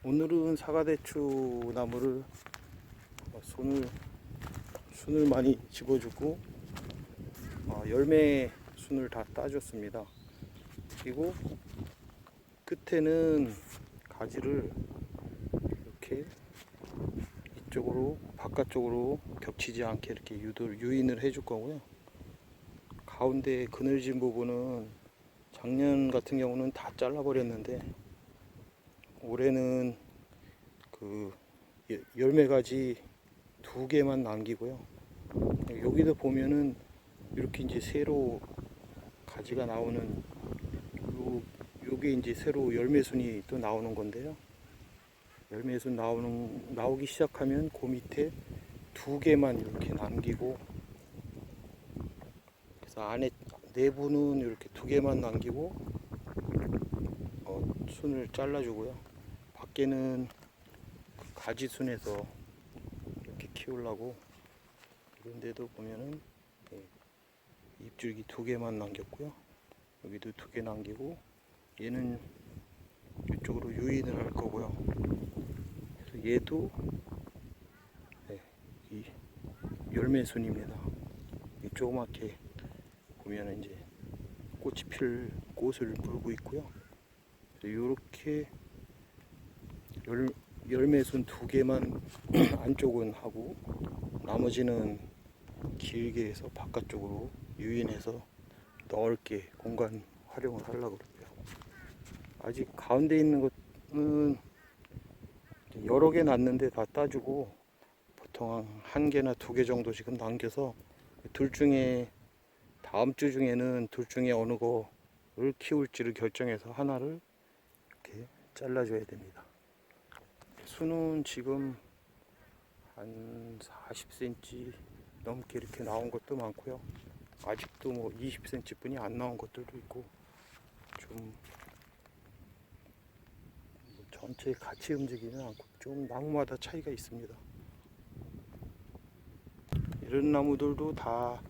오늘은 사과대추 나무를 순을 많이 집어주고 열매 순을 다 따줬습니다. 그리고 끝에는 가지를 이렇게 이쪽으로 바깥쪽으로 겹치지 않게 이렇게 유인을 해줄 거고요. 가운데 그늘진 부분은 작년 같은 경우는 다 잘라 버렸는데 올해는 그 열매가지 2개만 남기고요. 여기도 보면은 이렇게 이제 새로 가지가 나오는 요게 이제 새로 열매순이 또 나오는 건데요. 열매순 나오기 시작하면 그 밑에 2개만 이렇게 남기고, 그래서 안에 내부는 이렇게 2개만 남기고 순을 잘라주고요. 밖에는 그 가지순에서 이렇게 키우려고 이런데도 보면은 잎줄기 2개만 남겼고요. 여기도 2개 남기고, 얘는 이쪽으로 유인을 할 거고요. 그래서 얘도 이 열매순입니다. 이 조그맣게 보면 이제 꽃이 필 꽃을 물고 있고요. 이렇게 열매순 2개만 안쪽은 하고 나머지는 길게 해서 바깥쪽으로 유인해서 넓게 공간 활용을 하려고 그러고요. 아직 가운데 있는 것은 여러 개 났는데 다 따주고 보통 1개나 2개 정도 지금 남겨서 둘 중에 다음 주 중에는 둘 중에 어느 거를 키울지를 결정해서 하나를 이렇게 잘라줘야 됩니다. 수는 지금 한 40cm 넘게 이렇게 나온 것도 많고요. 아직도 뭐 20cm 뿐이 안 나온 것들도 있고, 좀 전체 같이 움직이는 않고 좀 나무마다 차이가 있습니다. 이런 나무들도 다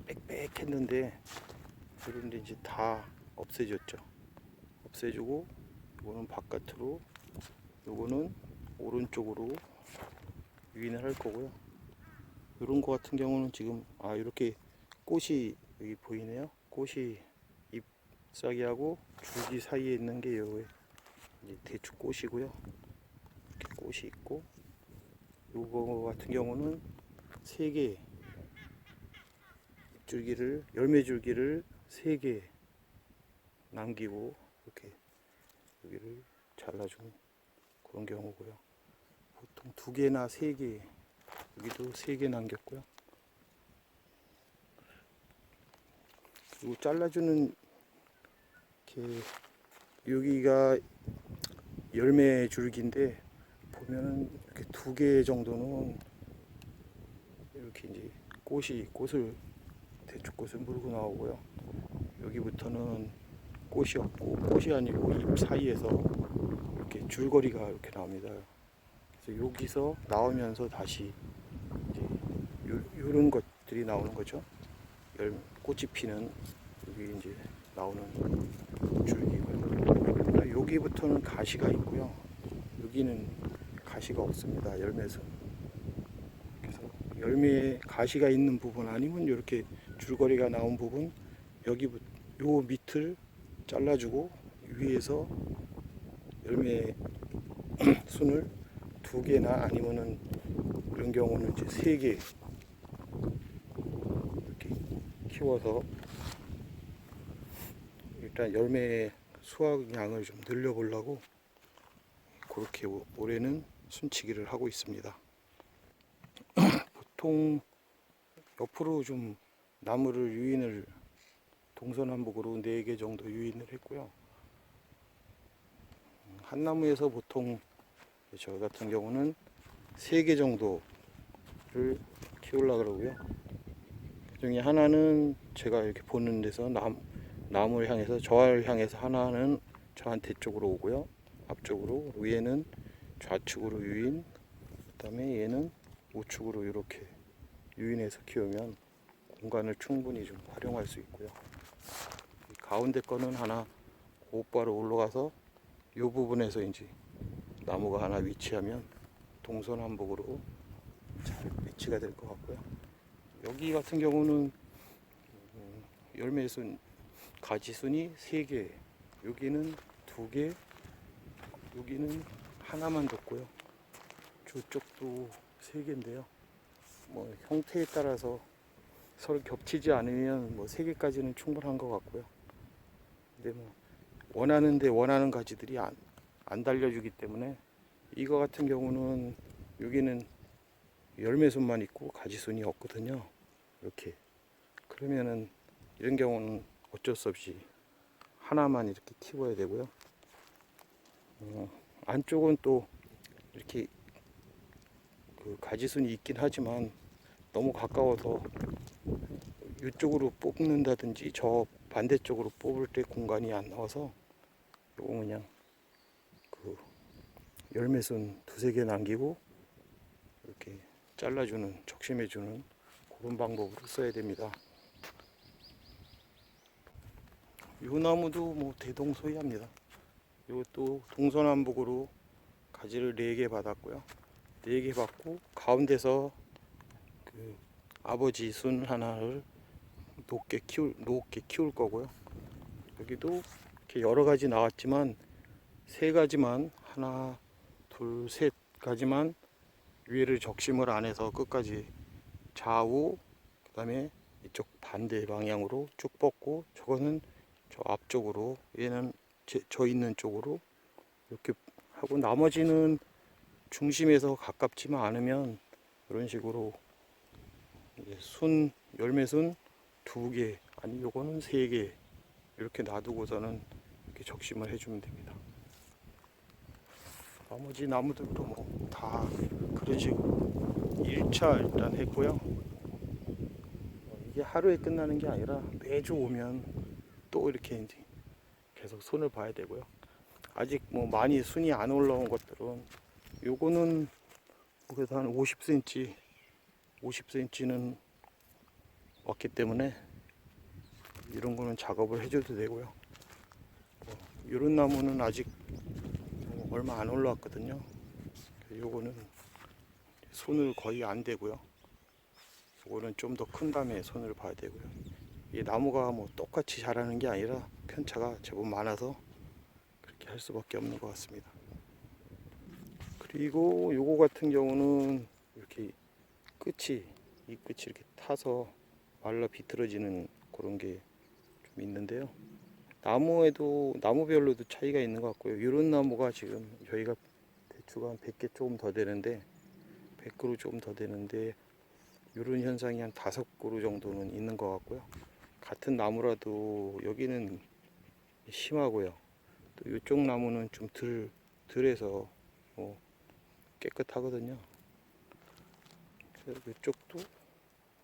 빽빽했는데 그런데 이제 다 없애졌죠. 없애주고 이거는 바깥으로, 이거는 오른쪽으로 유인을 할 거고요. 이런 거 같은 경우는 지금 이렇게 꽃이 여기 보이네요. 꽃이 잎사귀하고 줄기 사이에 있는 게 여기 이제 대추 꽃이고요. 이렇게 꽃이 있고, 요거 같은 경우는 3개 잎줄기를, 열매 줄기를 3개 남기고 이렇게 여기를 잘라준 그런 경우고요. 보통 2개나 3개, 여기도 3개 남겼고요. 그리고 잘라주는 이렇게 여기가 열매 줄기인데 보면은 이렇게 2개 정도는 이렇게 이제 꽃을 대추꽃을 물고 나오고요. 여기부터는 꽃이 없고, 꽃이 아니고 잎 사이에서 이렇게 줄거리가 이렇게 나옵니다. 그래서 여기서 나오면서 다시 이제 요런 것들이 나오는 거죠. 꽃이 피는 여기 이제 나오는 줄기고요. 여기부터는 가시가 있고요. 여기는 가시가 없습니다. 열매선. 그래서 열매에 가시가 있는 부분 아니면 이렇게 줄거리가 나온 부분, 여기부터 요 밑을 잘라주고 위에서 열매 순을 2개나 아니면은 이런 경우는 이제 3개 이렇게 키워서 일단 열매 수확량을 좀 늘려보려고 그렇게 올해는 순치기를 하고 있습니다. 보통 옆으로 좀 나무를 유인을 동서남북으로 4개 정도 유인을 했고요. 한 나무에서 보통 저 같은 경우는 3개 정도를 키우려고 그러고요. 그 중에 하나는 제가 이렇게 보는 데서 나무를 향해서, 저를 향해서 하나는 저한테 쪽으로 오고요. 앞쪽으로, 위에는 좌측으로 유인, 그 다음에 얘는 우측으로 이렇게 유인해서 키우면 공간을 충분히 좀 활용할 수 있고요. 가운데 거는 하나 곧바로 올라가서 이 부분에서 이제 나무가 하나 위치하면 동서남북으로 잘 위치가 될 것 같고요. 여기 같은 경우는 열매순 가지순이 3개, 여기는 2개, 여기는 하나만 뒀고요. 저쪽도 3개인데요. 뭐 형태에 따라서 서로 겹치지 않으면 뭐 3개까지는 충분한 것 같고요. 근데 뭐 원하는 가지들이 안 달려주기 때문에 이거 같은 경우는 여기는 열매순만 있고 가지순이 없거든요. 이렇게 그러면은 이런 경우는 어쩔 수 없이 하나만 이렇게 키워야 되고요. 안쪽은 또 이렇게 그 가지순이 있긴 하지만 너무 가까워서 이쪽으로 뽑는다든지 저 반대쪽으로 뽑을 때 공간이 안 나와서 요거 그냥 그 열매순 2-3개 남기고 이렇게 잘라주는, 적심해주는 그런 방법으로 써야 됩니다. 이 나무도 뭐 대동소이합니다. 이것도 동서남북으로 가지를 4개 받았고요. 4개 받고 가운데서 그 아버지 순 하나를 높게 키울 거고요. 여기도 이렇게 여러 가지 나왔지만 3가지만, 하나, 둘, 3가지만 위에를 적심을 안 해서 끝까지 좌우, 그 다음에 이쪽 반대 방향으로 쭉 뻗고, 저거는 저 앞쪽으로, 얘는 저 있는 쪽으로 이렇게 하고, 나머지는 중심에서 가깝지만 않으면 이런 식으로 열매순 2개, 아니 요거는 3개 이렇게 놔두고서는 이렇게 적심을 해주면 됩니다. 나머지 나무들도 뭐 다 그런 식으로 1차 일단 했고요. 이게 하루에 끝나는 게 아니라 매주 오면 또 이렇게 이제 계속 손을 봐야 되고요. 아직 뭐 많이 순이 안 올라온 것들은, 요거는 그래도 한 50cm는 왔기 때문에 이런 거는 작업을 해줘도 되고요. 이런 나무는 아직 얼마 안 올라왔거든요. 요거는 손을 거의 안 대고요. 요거는 좀 더 큰 다음에 손을 봐야 되고요. 이 나무가 뭐 똑같이 자라는 게 아니라 편차가 제법 많아서 그렇게 할 수밖에 없는 것 같습니다. 그리고 요거 같은 경우는 이렇게 이 끝이 이렇게 타서 말라 비틀어지는 그런 게 좀 있는데요. 나무별로도 차이가 있는 것 같고요. 이런 나무가 지금 저희가 대추가 한 100개 조금 더 되는데, 100그루 조금 더 되는데, 이런 현상이 한 5그루 정도는 있는 것 같고요. 같은 나무라도 여기는 심하고요. 또 이쪽 나무는 좀 덜해서 뭐 깨끗하거든요. 그래서 이쪽도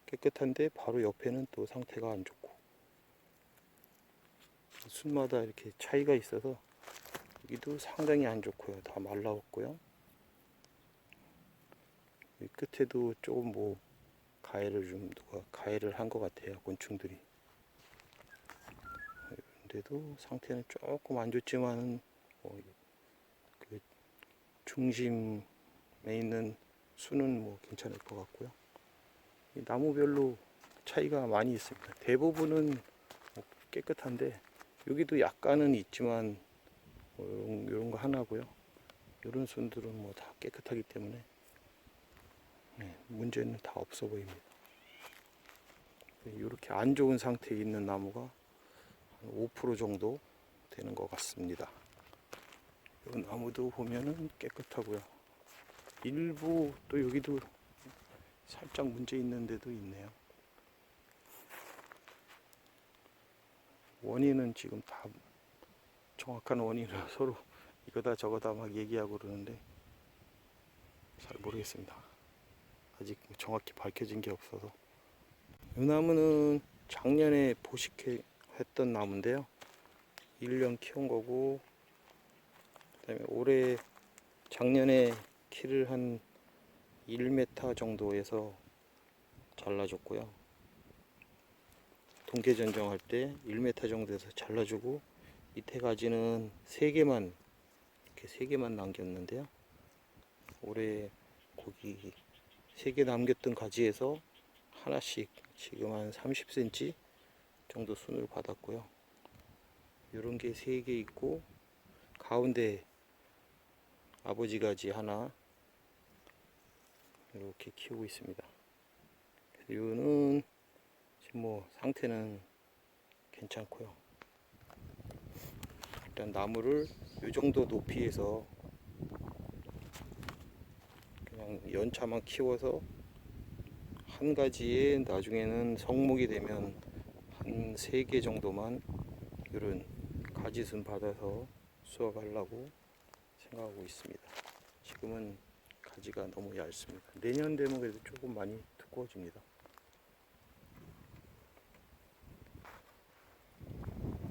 깨끗한데 바로 옆에는 또 상태가 안 좋고, 순마다 이렇게 차이가 있어서 여기도 상당히 안 좋고요. 다 말라왔고요. 이 끝에도 조금 뭐 누가 가해를 한 것 같아요. 곤충들이. 근데도 상태는 조금 안 좋지만은 그 중심에 있는 순은 뭐 괜찮을 것 같고요. 이 나무별로 차이가 많이 있습니다. 대부분은 뭐 깨끗한데 여기도 약간은 있지만 뭐 이런 거 하나고요. 이런 순들은 뭐 다 깨끗하기 때문에 문제는 다 없어 보입니다. 이렇게 안 좋은 상태에 있는 나무가 한 5% 정도 되는 것 같습니다. 이 나무도 보면은 깨끗하고요. 일부 또 여기도 살짝 문제 있는 데도 있네요. 원인은 지금 다 정확한 원인을 서로 이거다 저거다 막 얘기하고 그러는데 잘 모르겠습니다. 아직 정확히 밝혀진 게 없어서. 이 나무는 작년에 보식했던 나무인데요. 1년 키운 거고, 그다음에 작년에 키를 한 1m 정도에서 잘라줬고요. 동계 전정할 때 1m 정도에서 잘라주고, 밑에 가지는 3개만 이렇게 3개만 남겼는데요. 올해 거기 3개 남겼던 가지에서 하나씩 지금 한 30cm 정도 순을 받았고요. 이런 게 3개 있고, 가운데 아버지 가지 하나 이렇게 키우고 있습니다. 이거는 지금 뭐 상태는 괜찮고요. 일단 나무를 이 정도 높이에서 그냥 연차만 키워서 한 가지에 나중에는 성목이 되면 한 3개 정도만 이런 가지순 받아서 수확하려고 생각하고 있습니다. 지금은 가지가 너무 얇습니다. 내년 되면 그래도 조금 많이 두꺼워집니다.